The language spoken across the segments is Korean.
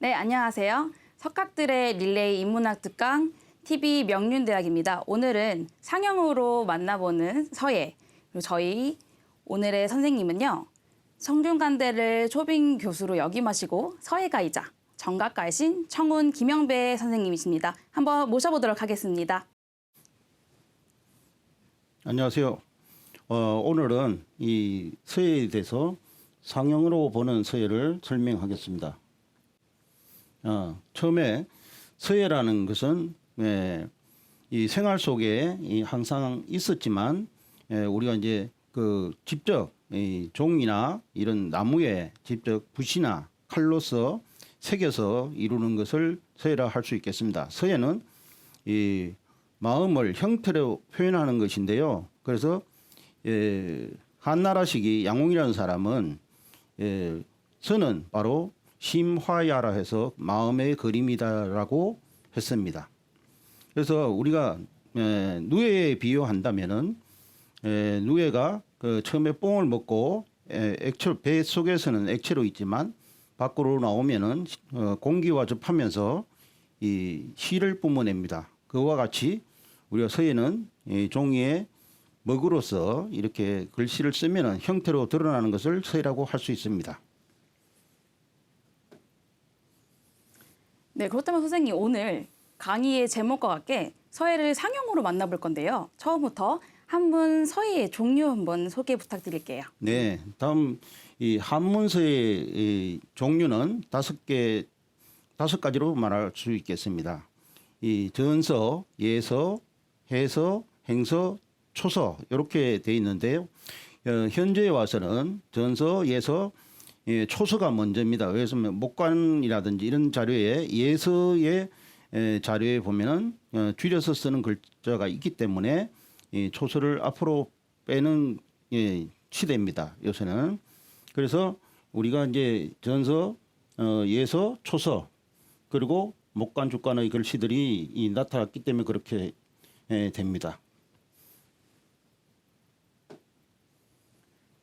네, 안녕하세요. 석학들의 릴레이 인문학 특강 TV 명륜대학입니다. 오늘은 상영으로 만나보는 서예. 그리고 저희 오늘의 선생님은요. 성균관대를 초빙 교수로 역임하시고 서예가이자 정각가이신 청운 김영배 선생님이십니다. 한번 모셔보도록 하겠습니다. 안녕하세요. 오늘은 이 서예에 대해서 상형으로 보는 서예를 설명하겠습니다. 처음에 서예라는 것은 이 생활 속에 항상 있었지만 우리가 이제 그 직접 이 종이나 이런 나무에 직접 붓이나 칼로서 새겨서 이루는 것을 서예라 할 수 있겠습니다. 서예는 이 마음을 형태로 표현하는 것인데요. 그래서 한나라시기 양홍이라는 사람은 서는 바로 심화야라 해서 마음의 그림이다라고 했습니다. 그래서 우리가 누에에 비유한다면은 누에가 그 처음에 뽕을 먹고 배 속에서는 액체로 있지만 밖으로 나오면은 공기와 접하면서 이 실을 뿜어냅니다. 그와 같이 우리가 서예는 종이에 먹으로서 이렇게 글씨를 쓰면은 형태로 드러나는 것을 서예라고 할 수 있습니다. 네, 그렇다면 선생님 오늘 강의의 제목과 같게 서예를 상형으로 만나볼 건데요. 처음부터 한문 서예의 종류 한번 소개 부탁드릴게요. 네, 다음 이 한문 서예의 종류는 다섯 가지로 말할 수 있겠습니다. 이 전서, 예서, 해서, 행서, 초서 이렇게 돼 있는데요. 현재에 와서는 전서, 예서, 초서가 먼저입니다. 그래서 목관이라든지 이런 자료에 예서의 자료에 보면은 줄여서 쓰는 글자가 있기 때문에 초서를 앞으로 빼는 시대입니다. 요새는. 그래서 우리가 이제 전서, 예서, 초서 그리고 목관, 주관의 글씨들이 나타났기 때문에 그렇게 됩니다.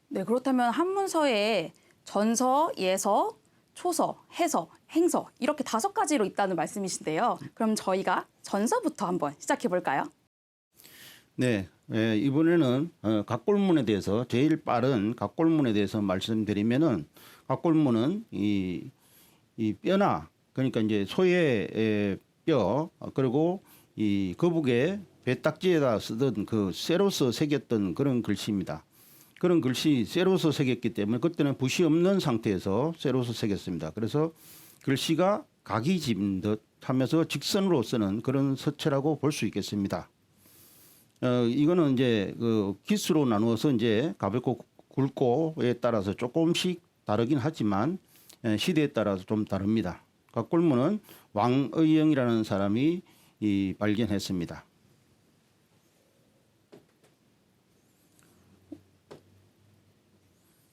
네, 그렇다면 한문서에 전서, 예서, 초서, 해서, 행서 이렇게 5가지로 있다는 말씀이신데요. 그럼 저희가 전서부터 한번 시작해 볼까요? 네, 이번에는 각골문에 대해서 제일 빠른 각골문에 대해서 말씀드리면은 각골문은 이 뼈나 그러니까 이제 소의 뼈 그리고 이 거북의 배딱지에다 쓰던 그 쇠로서 새겼던 그런 글씨입니다. 그런 글씨 쇠로서 새겼기 때문에 그때는 붓이 없는 상태에서 쇠로서 새겼습니다. 그래서 글씨가 각이 진 듯 하면서 직선으로 쓰는 그런 서체라고 볼 수 있겠습니다. 이거는 이제 그 기수로 나누어서 이제 가볍고 굵고에 따라서 조금씩 다르긴 하지만 시대에 따라서 좀 다릅니다. 각골문은 왕의영이라는 사람이 발견했습니다.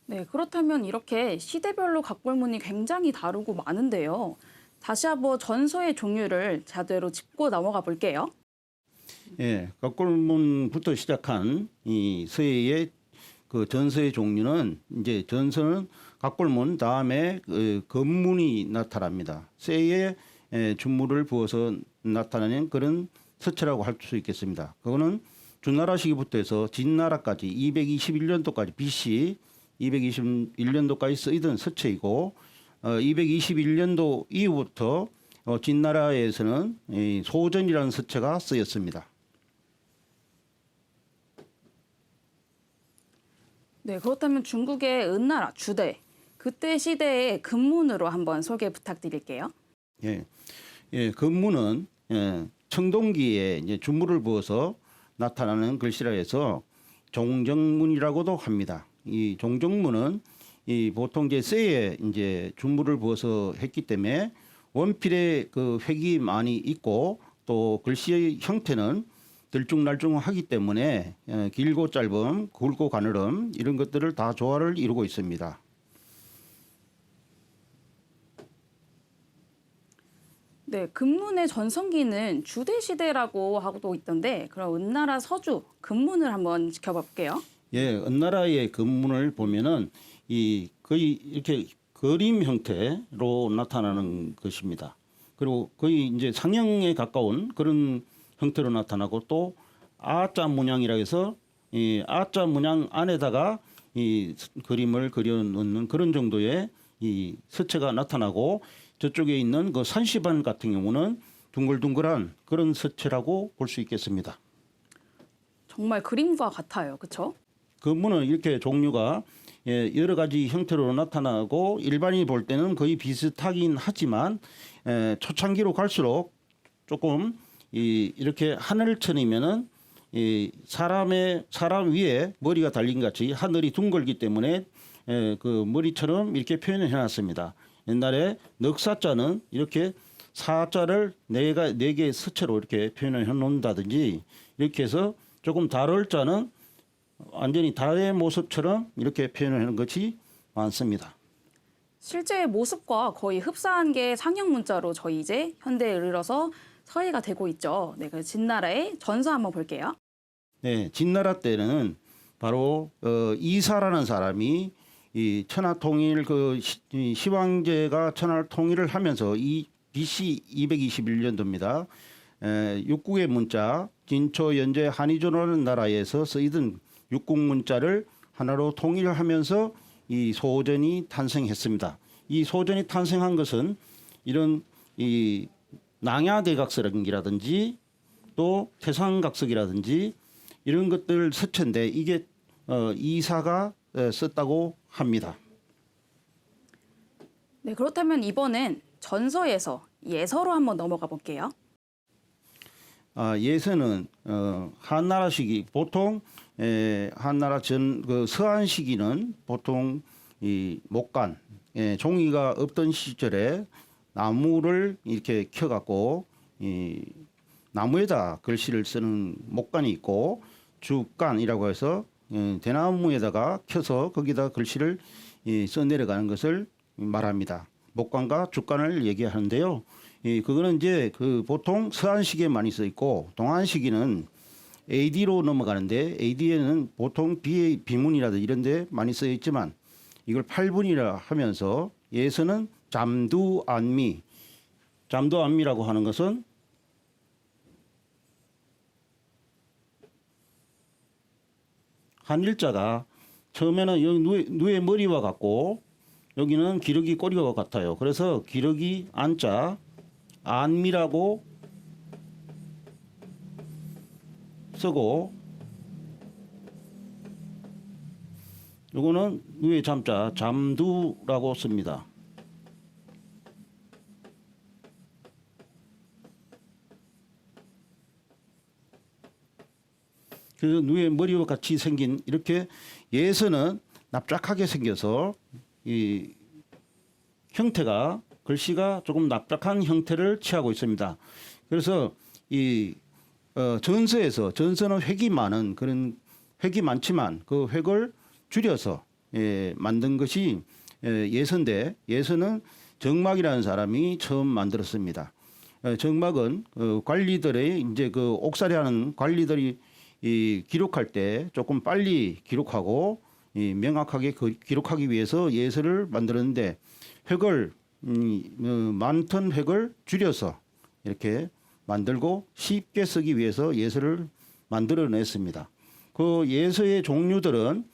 네, 그렇다면 이렇게 시대별로 각골문이 굉장히 다르고 많은데요. 다시 한번 전서의 종류를 제대로 짚고 넘어가 볼게요. 예, 각골문부터 시작한 이 서예의 그 전서의 종류는 이제 전서는 각골문 다음에 그 건문이 나타납니다. 쇠에 준물을 부어서 나타내는 그런 서체라고 할 수 있겠습니다. 그거는 주나라 시기부터 해서 진나라까지 221년도까지 BC 221년도까지 쓰이던 서체이고 221년도 이후부터 진나라에서는 소전이라는 서체가 쓰였습니다. 네, 그렇다면 중국의 은나라, 주대, 그때 시대의 금문으로 한번 소개 부탁드릴게요. 금문은 청동기에 이제 준물을 부어서 나타나는 글씨라 해서 종정문이라고도 합니다. 이 종정문은 보통 이제 쇠에 이제 준물을 부어서 했기 때문에 원필에 그 획이 많이 있고 또 글씨의 형태는 들쭉날쭉하기 때문에 길고 짧음, 굵고 가늘음 이런 것들을 다 조화를 이루고 있습니다. 네, 금문의 전성기는 주대 시대라고 하고도 있던데 그럼 은나라 서주 금문을 한번 지켜볼게요. 예, 은나라의 금문을 보면은 거의 이렇게 그림 형태로 나타나는 것입니다. 그리고 거의 이제 상형에 가까운 그런 형태로 나타나고 또 아자 문양이라 해서 이 아자 문양 안에다가 이 그림을 그려 넣는 그런 정도의 이 서체가 나타나고 저쪽에 있는 그 산시반 같은 경우는 둥글둥글한 그런 서체라고 볼 수 있겠습니다. 정말 그림과 같아요. 그렇죠? 그 문은 이렇게 종류가 여러 가지 형태로 나타나고 일반인이 볼 때는 거의 비슷하긴 하지만 초창기로 갈수록 조금 이렇게 하늘천이면은 사람 위에 머리가 달린 같이 하늘이 둥글기 때문에 그 머리처럼 이렇게 표현을 해놨습니다. 옛날에 넉사자는 이렇게 사자를 네 개의 서체로 이렇게 표현을 해놓는다든지 이렇게 해서 조금 달을 자는 완전히 달의 모습처럼 이렇게 표현을 하는 것이 많습니다. 실제 모습과 거의 흡사한 게 상형 문자로 저희 이제 현대에 이르러서 서예가 되고 있죠. 네, 그 진나라의 전서 한번 볼게요. 네, 진나라 때는 바로 이사라는 사람이 이 천하통일 시황제가 천하를 통일을 하면서 이 BC 221년도입니다. 육국의 문자 진초 연제 한의조라는 나라에서 쓰이던 육국 문자를 하나로 통일하면서 이 소전이 탄생했습니다. 이 소전이 탄생한 것은 이런 이 낭야대각서라든지 또 태상각석이라든지 이런 것들 서체인데 이게 이사가 썼다고 합니다. 네, 그렇다면 이번엔 전서에서 예서로 한번 넘어가 볼게요. 예서는 한나라 시기 보통 한나라 그 서한 시기는 보통 이 목간 종이가 없던 시절에 나무를 이렇게 켜갖고 이 나무에다 글씨를 쓰는 목간이 있고 주간이라고 해서 대나무에다가 켜서 거기다 글씨를 써내려가는 것을 말합니다. 목간과 주간을 얘기하는데요. 그거는 이제 그 보통 서한 시기에 많이 써 있고 동한 시기는 AD로 넘어가는데 AD에는 보통 비문이라든지 이런 데 많이 써 있지만 이걸 8분이라 하면서 예서는 잠두안미라고 하는 것은 한 일자가 처음에는 여기 누의 머리와 같고 여기는 기러기 꼬리와 같아요. 그래서 기러기 안자 안미라고 쓰고 요거는 누의 잠자 잠두라고 씁니다. 그래서 누의 머리와 같이 생긴 이렇게 예서는 납작하게 생겨서 이 형태가 글씨가 조금 납작한 형태를 취하고 있습니다. 그래서 이 전서는 획이 많은 그런 획이 많지만 그 획을 줄여서 만든 것이 예서인데 예서는 정막이라는 사람이 처음 만들었습니다. 정막은 관리들의 이제 그 옥살이하는 관리들이 기록할 때 조금 빨리 기록하고 명확하게 기록하기 위해서 예서를 만들었는데 획을 많던 획을 줄여서 이렇게 만들고 쉽게 쓰기 위해서 예서를 만들어냈습니다. 그 예서의 종류들은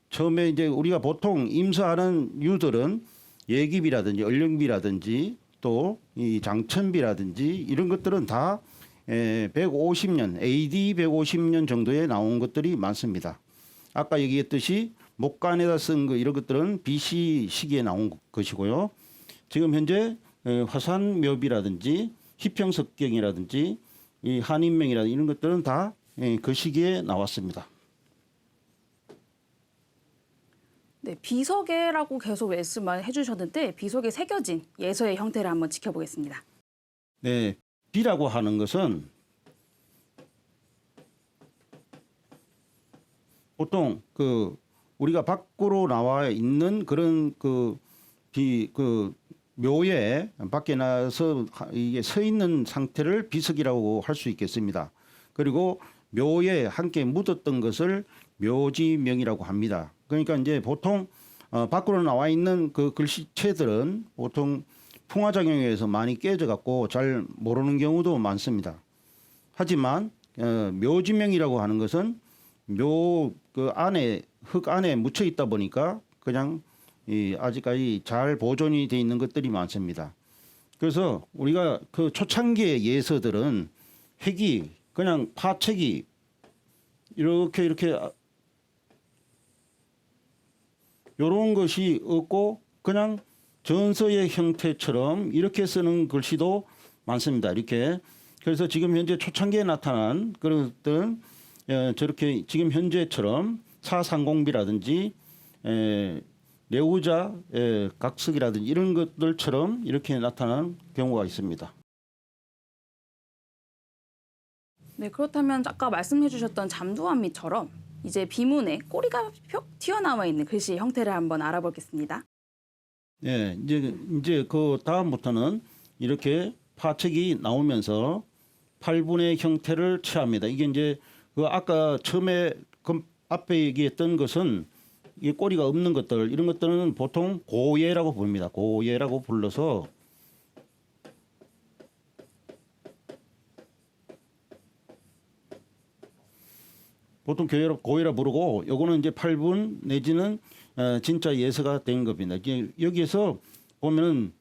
처음에 이제 우리가 보통 임서하는 유들은 예기비라든지 얼령비라든지 또 이 장천비라든지 이런 것들은 다 150년 AD 150년 정도에 나온 것들이 많습니다. 아까 얘기했듯이 목간에다 쓴 거 이런 것들은 BC 시기에 나온 것이고요. 지금 현재 화산묘비라든지 희평석경이라든지 이 한인명이라든지 이런 것들은 다 그 시기에 나왔습니다. 네, 비석에라고 계속 말씀을 해주셨는데 비석에 새겨진 예서의 형태를 한번 지켜보겠습니다. 네, 비라고 하는 것은 보통 그 우리가 밖으로 나와 있는 그런 그 묘에 밖에 나서 이게 서 있는 상태를 비석이라고 할 수 있겠습니다. 그리고 묘에 함께 묻었던 것을 묘지명이라고 합니다. 그러니까 이제 보통 밖으로 나와 있는 그 글씨체들은 보통 풍화작용에 의해서 많이 깨져갖고 잘 모르는 경우도 많습니다. 하지만 묘지명이라고 하는 것은 묘 그 안에 흙 안에 묻혀 있다 보니까 그냥 아직까지 잘 보존이 돼 있는 것들이 많습니다. 그래서 우리가 그 초창기의 예서들은 획이 그냥 파책이 이렇게 요런 것이 없고 그냥 전서의 형태처럼 이렇게 쓰는 글씨도 많습니다. 이렇게. 그래서 지금 현재 초창기에 나타난 그런 것들은 저렇게 지금 현재처럼 사상공비라든지 내우자 각석이라든지 이런 것들처럼 이렇게 나타나는 경우가 있습니다. 네, 그렇다면 아까 말씀해 주셨던 잠두함미처럼 이제 비문에 꼬리가 펴 튀어나와 있는 글씨 형태를 한번 알아보겠습니다. 네, 이제 그 다음부터는 이렇게 파책이 나오면서 8분의 형태를 취합니다. 이게 이제 그 아까 처음에 그 앞에 얘기했던 것은 이 꼬리가 없는 것들 이런 것들은 보통 고예라고 부릅니다. 고예라고 불러서 보통 고예라 부르고 요거는 이제 8분 내지는 진짜 예서가 된 겁니다. 여기에서 보면은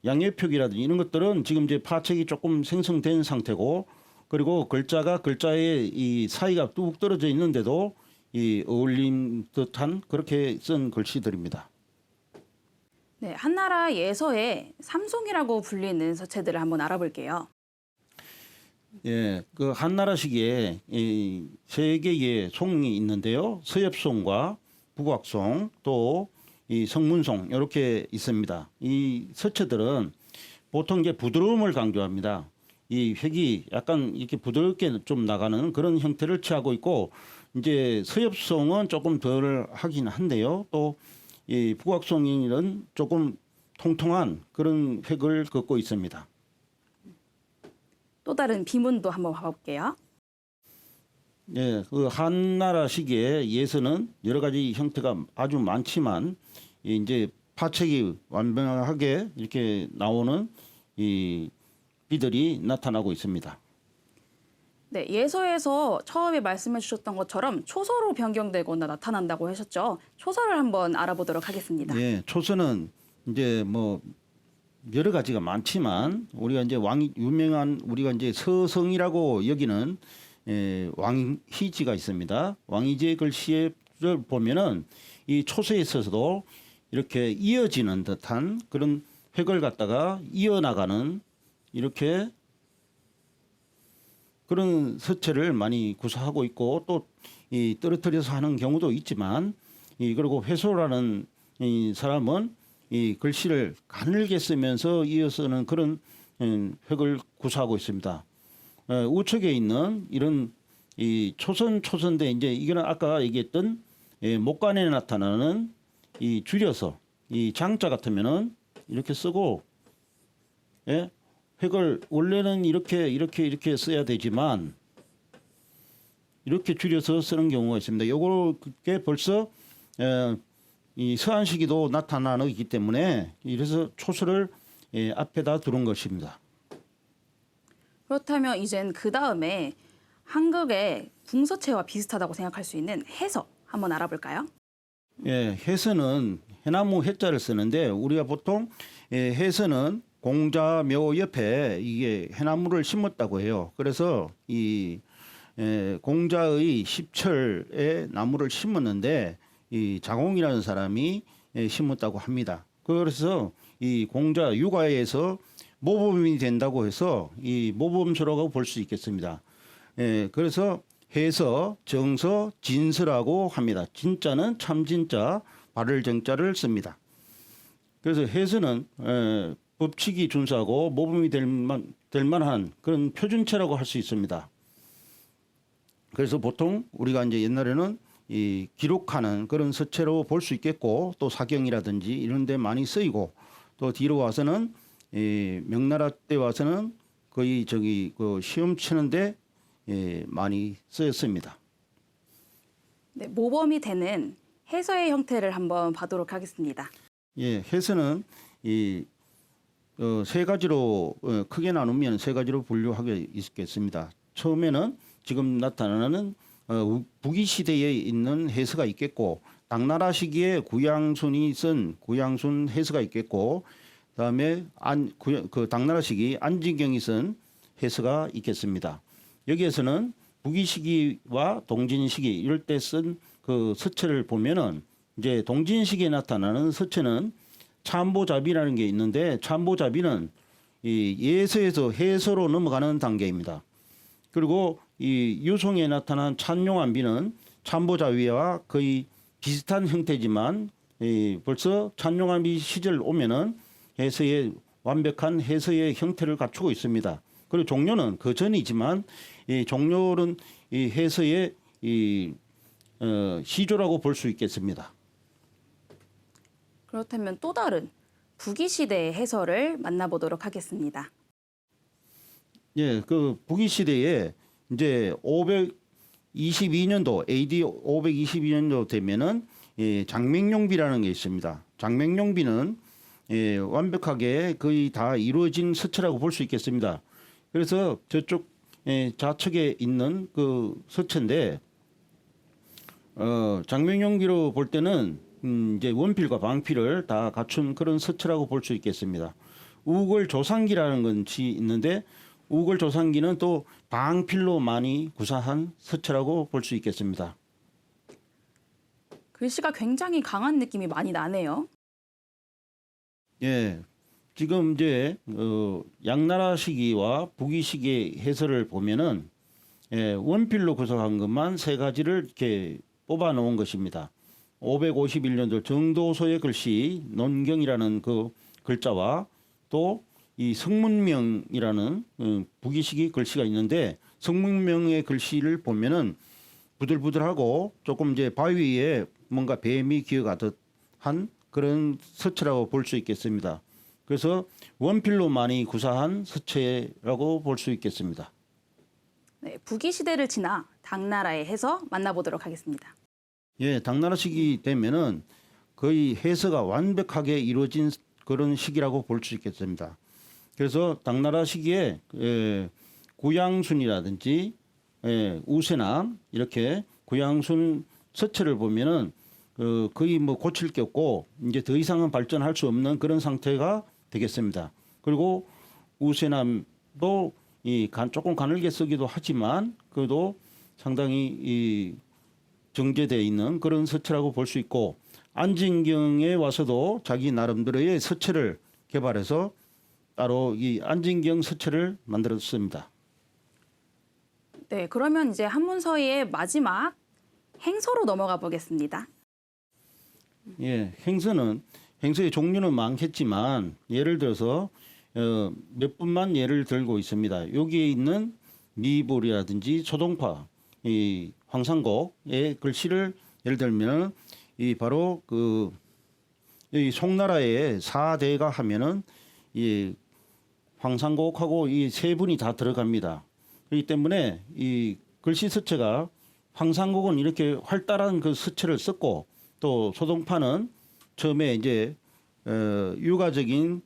양예표기라든지 이런 것들은 지금 이제 파책이 조금 생성된 상태고 그리고 글자의 이 사이가 뚝 떨어져 있는데도 이 어울림 듯한 그렇게 쓴 글씨들입니다. 네, 한나라 예서에 삼송이라고 불리는 서체들을 한번 알아볼게요. 예, 그 한나라 시기에 이 세 개의 송이 있는데요. 서엽송과 북악송 또 이 성문송 이렇게 있습니다. 이 서체들은 보통 이제 부드러움을 강조합니다. 이 획이 약간 이렇게 부드럽게 좀 나가는 그런 형태를 취하고 있고 이제 서엽송은 조금 덜 하긴 한데요. 또 이 북악송은 조금 통통한 그런 획을 걷고 있습니다. 또 다른 비문도 한번 봐볼게요. 예, 그 한나라 시기에 예서는 여러 가지 형태가 아주 많지만 이제 파책이 완벽하게 이렇게 나오는 이 비들이 나타나고 있습니다. 네, 예서에서 처음에 말씀해 주셨던 것처럼 초서로 변경되거나 나타난다고 하셨죠. 초서를 한번 알아보도록 하겠습니다. 예, 초서는 이제 뭐 여러 가지가 많지만 우리가 이제 유명한 우리가 이제 서성이라고 여기는 왕희지가 있습니다. 왕희지의 글씨를 보면은 이 초서에 있어서도 이렇게 이어지는 듯한 그런 획을 갖다가 이어나가는 이렇게 그런 서체를 많이 구사하고 있고 또 이 떨어뜨려서 하는 경우도 있지만 그리고 회소라는 이 사람은 이 글씨를 가늘게 쓰면서 이어서는 그런 획을 구사하고 있습니다. 우측에 있는 이런 이 초선대 이제 이거는 아까 얘기했던 목간에 나타나는 이 줄여서 이 장자 같으면은 이렇게 쓰고 획을 원래는 이렇게 써야 되지만 이렇게 줄여서 쓰는 경우가 있습니다. 요게 벌써 이 서한시기도 나타나기 때문에 이래서 초서를 앞에다 두는 것입니다. 그렇다면 이젠 그 다음에 한국의 궁서체와 비슷하다고 생각할 수 있는 해서 한번 알아볼까요? 예, 해서는 해나무 해자를 쓰는데 우리가 보통 해서는 공자묘 옆에 이게 해나무를 심었다고 해요. 그래서 이 공자의 십철에 나무를 심었는데 이 자공이라는 사람이 심었다고 합니다. 그래서 이 공자 육아에서 모범이 된다고 해서 이 모범서라고 볼 수 있겠습니다. 그래서 해서, 정서, 진서라고 합니다. 진자는 참진자, 발을 정자를 씁니다. 그래서 해서는 법칙이 준수하고 모범이 될 만한 그런 표준체라고 할 수 있습니다. 그래서 보통 우리가 이제 옛날에는 이 기록하는 그런 서체로 볼 수 있겠고 또 사경이라든지 이런 데 많이 쓰이고 또 뒤로 와서는 명나라 때 와서는 거의 그 시험 치는데 많이 쓰였습니다. 네, 모범이 되는 해서의 형태를 한번 봐도록 하겠습니다. 예, 해서는 세 가지로 크게 나누면 세 가지로 분류하게 있겠습니다. 처음에는 지금 나타나는 북위 시대에 있는 해서가 있겠고, 당나라 시기에 구양순이 쓴 구양순 해서가 있겠고, 그다음에 당나라 시기 안진경이 쓴 해서가 있겠습니다. 여기에서는 북위 시기와 동진 시기 이럴 때 쓴 그 서체를 보면은 이제 동진 시기에 나타나는 서체는 참보잡이라는 게 있는데, 참보잡이는 이 예서에서 해서로 넘어가는 단계입니다. 그리고 이 유송에 나타난 찬용암비는 참보잡이와 거의 비슷한 형태지만 벌써 찬용암비 시절 오면은 해서의 완벽한 해서의 형태를 갖추고 있습니다. 그리고 종료는 그 전이지만 이 종료는 이 해서의 시조라고 볼 수 있겠습니다. 그렇다면 또 다른 북위 시대의 해설을 만나보도록 하겠습니다. 예, 그 북위 시대에 이제 522년도 AD 522년도 되면은 장맹용비라는 게 있습니다. 장맹용비는 완벽하게 거의 다 이루어진 서체라고 볼 수 있겠습니다. 그래서 저쪽 좌측에 있는 그 서체인데, 장맹용비로 볼 때는 이제 원필과 방필을 다 갖춘 그런 서체라고 볼 수 있겠습니다. 우걸조상기라는 것이 있는데, 우걸조상기는 또 방필로 많이 구사한 서체라고 볼 수 있겠습니다. 글씨가 굉장히 강한 느낌이 많이 나네요. 예, 지금 이제 양나라 시기와 북위 시기의 해설을 보면은 원필로 구성한 것만 세 가지를 이렇게 뽑아 놓은 것입니다. 551년도 정도소의 글씨 논경이라는 그 글자와 또 이 성문명이라는 북위 시기 글씨가 있는데, 성문명의 글씨를 보면은 부들부들하고 조금 이제 바위에 뭔가 뱀이 기어가듯 한 그런 서체라고 볼 수 있겠습니다. 그래서 원필로 많이 구사한 서체라고 볼 수 있겠습니다. 네, 북위 시대를 지나 당나라의 해서 만나보도록 하겠습니다. 예, 당나라 시기 되면은 거의 해서가 완벽하게 이루어진 그런 시기라고 볼 수 있겠습니다. 그래서 당나라 시기에 구양순이라든지 우세남 이렇게 구양순 서체를 보면은 거의 뭐 고칠 게 없고 이제 더 이상은 발전할 수 없는 그런 상태가 되겠습니다. 그리고 우세남도 조금 가늘게 쓰기도 하지만 그래도 상당히 정제되어 있는 그런 서체라고 볼 수 있고, 안진경에 와서도 자기 나름대로의 서체를 개발해서 따로 이 안진경 서체를 만들었습니다. 네, 그러면 이제 한문서의 마지막 행서로 넘어가 보겠습니다. 예, 행서의 종류는 많겠지만 예를 들어서 몇 분만 예를 들고 있습니다. 여기에 있는 미불이라든지 소동파, 이 황상곡의 글씨를 예를 들면 바로 이 송나라의 사대가 하면은 이 황상곡하고 이 세 분이 다 들어갑니다. 그렇기 때문에 이 글씨 서체가 황상곡은 이렇게 활달한 그 서체를 썼고, 또 소동파는 처음에 이제 유가적인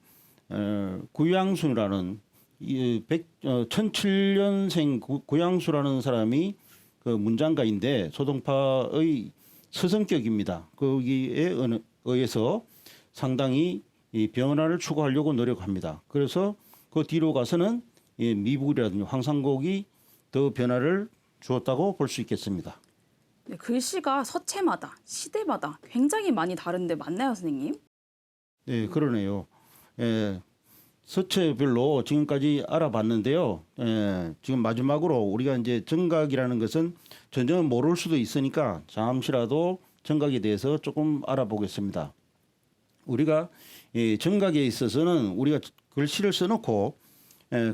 구양수라는 1007년생 구양수라는 사람이 그 문장가인데, 소동파의 서성격입니다. 거기에 의해서 상당히 이 변화를 추구하려고 노력합니다. 그래서 그 뒤로 가서는 미북이라든지 황상곡이 더 변화를 주었다고 볼 수 있겠습니다. 네, 글씨가 서체마다 시대마다 굉장히 많이 다른데 맞나요, 선생님? 네, 그러네요. 서체별로 지금까지 알아봤는데요. 지금 마지막으로 우리가 이제 정각이라는 것은 전혀 모를 수도 있으니까 잠시라도 정각에 대해서 조금 알아보겠습니다. 우리가 정각에 있어서는 우리가 글씨를 써놓고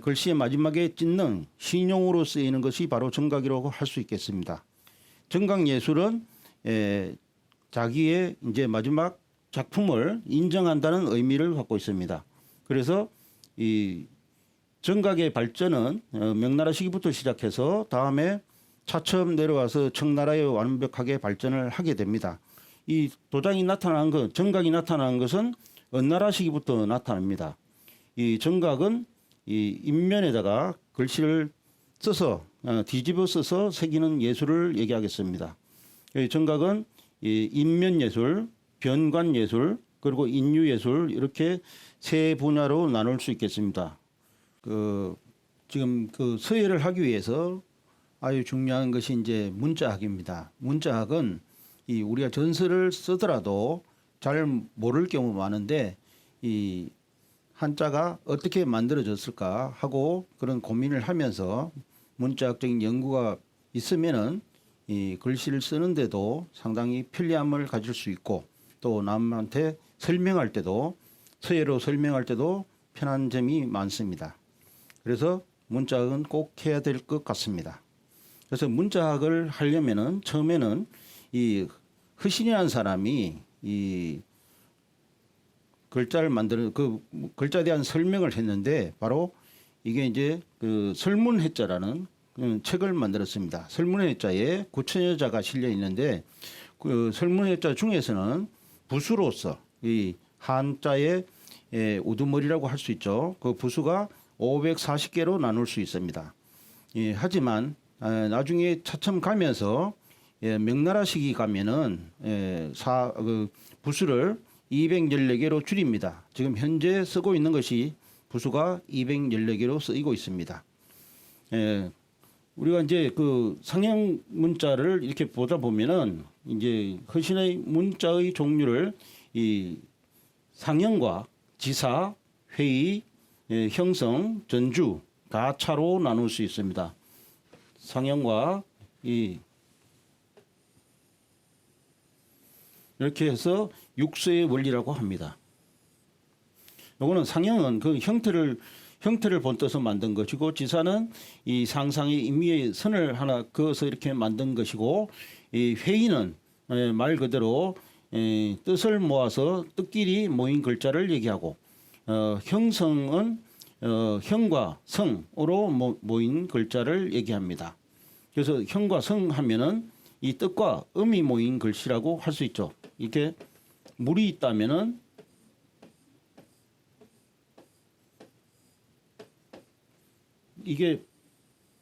글씨의 마지막에 찢는 신용으로 쓰이는 것이 바로 정각이라고 할 수 있겠습니다. 정각 예술은 자기의 이제 마지막 작품을 인정한다는 의미를 갖고 있습니다. 그래서 이 정각의 발전은 명나라 시기부터 시작해서 다음에 차츰 내려와서 청나라에 완벽하게 발전을 하게 됩니다. 이 도장이 나타나는 것, 정각이 나타나는 것은 어느 나라 시기부터 나타납니다. 이 정각은 이 인면에다가 글씨를 써서 뒤집어 써서 새기는 예술을 얘기하겠습니다. 이 정각은 이 인면 예술, 변관 예술, 그리고 인유 예술 이렇게 세 분야로 나눌 수 있겠습니다. 지금 서예를 하기 위해서 아주 중요한 것이 이제 문자학입니다. 문자학은 이 우리가 전서를 쓰더라도 잘 모를 경우 많은데 이 한자가 어떻게 만들어졌을까 하고 그런 고민을 하면서 문자학적인 연구가 있으면은 이 글씨를 쓰는데도 상당히 편리함을 가질 수 있고 또 남한테 설명할 때도 서예로 설명할 때도 편한 점이 많습니다. 그래서 문자학은 꼭 해야 될 것 같습니다. 그래서 문자학을 하려면은 처음에는 이 허신이라는 사람이 이 글자를 만드는 그 글자에 대한 설명을 했는데 바로 이게 이제 그 설문해자라는 책을 만들었습니다. 설문해자에 구천여자가 실려 있는데 그 설문해자 중에서는 부수로서 이 한자의 우두머리라고 할 수 있죠. 그 부수가 540개로 나눌 수 있습니다. 하지만 나중에 차츰 가면서 명나라 시기 가면은 부수를 214개로 줄입니다. 지금 현재 쓰고 있는 것이 부수가 214개로 쓰이고 있습니다. 우리가 이제 그 상형 문자를 이렇게 보다 보면은 이제 허신의 문자의 종류를 이 상형과 지사, 회의, 형성, 전주, 가차로 나눌 수 있습니다. 상형과 이렇게 해서 육수의 원리라고 합니다. 요거는 상형은 그 형태를 본떠서 만든 것이고 지사는 이 상상의 임의의 선을 하나 그어서 이렇게 만든 것이고 이 회의는 말 그대로 뜻을 모아서 뜻끼리 모인 글자를 얘기하고 형성은 형과 성으로 모인 글자를 얘기합니다. 그래서 형과 성 하면은 이 뜻과 음이 모인 글씨라고 할 수 있죠. 이렇게 물이 있다면은 이게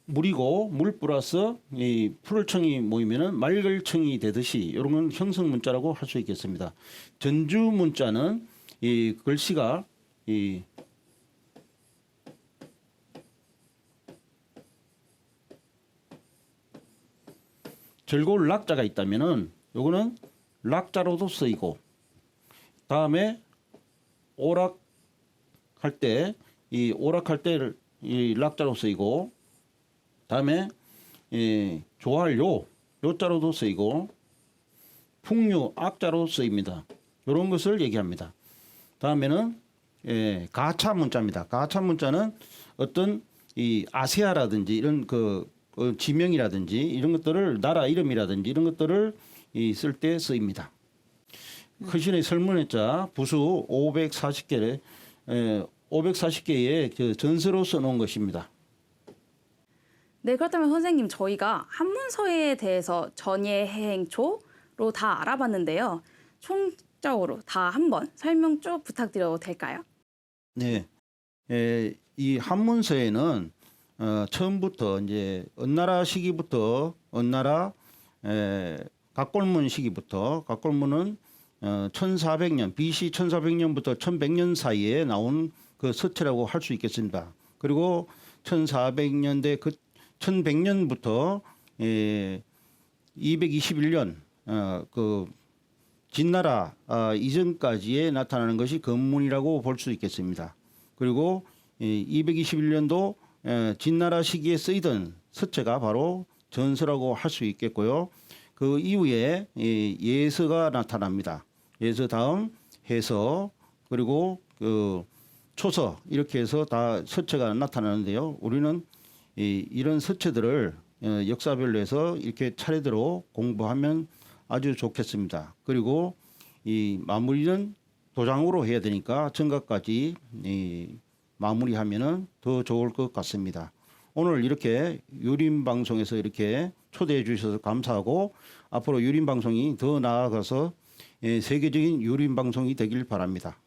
물이고 물 플러스 이 풀청이 모이면은 말글청이 되듯이 이런 건 형성 문자라고 할 수 있겠습니다. 전주 문자는 이 글씨가 이 절골 락자가 있다면은 요거는 락자로도 쓰이고 다음에 오락할 때 이 오락할 때 이 락자로 쓰이고 다음에 좋아할 요자로도 쓰이고 풍류 악자로 쓰입니다. 이런 것을 얘기합니다. 다음에는 가차 문자입니다. 가차 문자는 어떤 이 아세아라든지 이런 그 지명이라든지 이런 것들을 나라 이름이라든지 이런 것들을 쓸 때 쓰입니다. 허신의 설문해자 부수 540개의 그 전서로 써놓은 것입니다. 네, 그렇다면 선생님 저희가 한문서에 대해서 전예, 해행, 초로 다 알아봤는데요. 총적으로 다 한번 설명 쭉 부탁드려도 될까요? 네, 이 한문서에는 처음부터 이제 은나라 시기부터 은나라 각골문 시기부터 각골문은 1400년 BC 1400년부터 1100년 사이에 나온 그 서체라고 할 수 있겠습니다. 그리고 1400년대 그 1100년부터 221년 그 진나라 이전까지에 나타나는 것이 건문이라고 볼 수 있겠습니다. 그리고 221년도 진나라 시기에 쓰이던 서체가 바로 전서라고 할 수 있겠고요. 그 이후에 예서가 나타납니다. 예서 다음 해서 그리고 그 초서 이렇게 해서 다 서체가 나타나는데요. 우리는 이런 서체들을 역사별로 해서 이렇게 차례대로 공부하면 아주 좋겠습니다. 그리고 이 마무리는 도장으로 해야 되니까 정각까지 마무리하면은 더 좋을 것 같습니다. 오늘 이렇게 유림 방송에서 이렇게 초대해 주셔서 감사하고 앞으로 유림 방송이 더 나아가서 세계적인 유림 방송이 되길 바랍니다.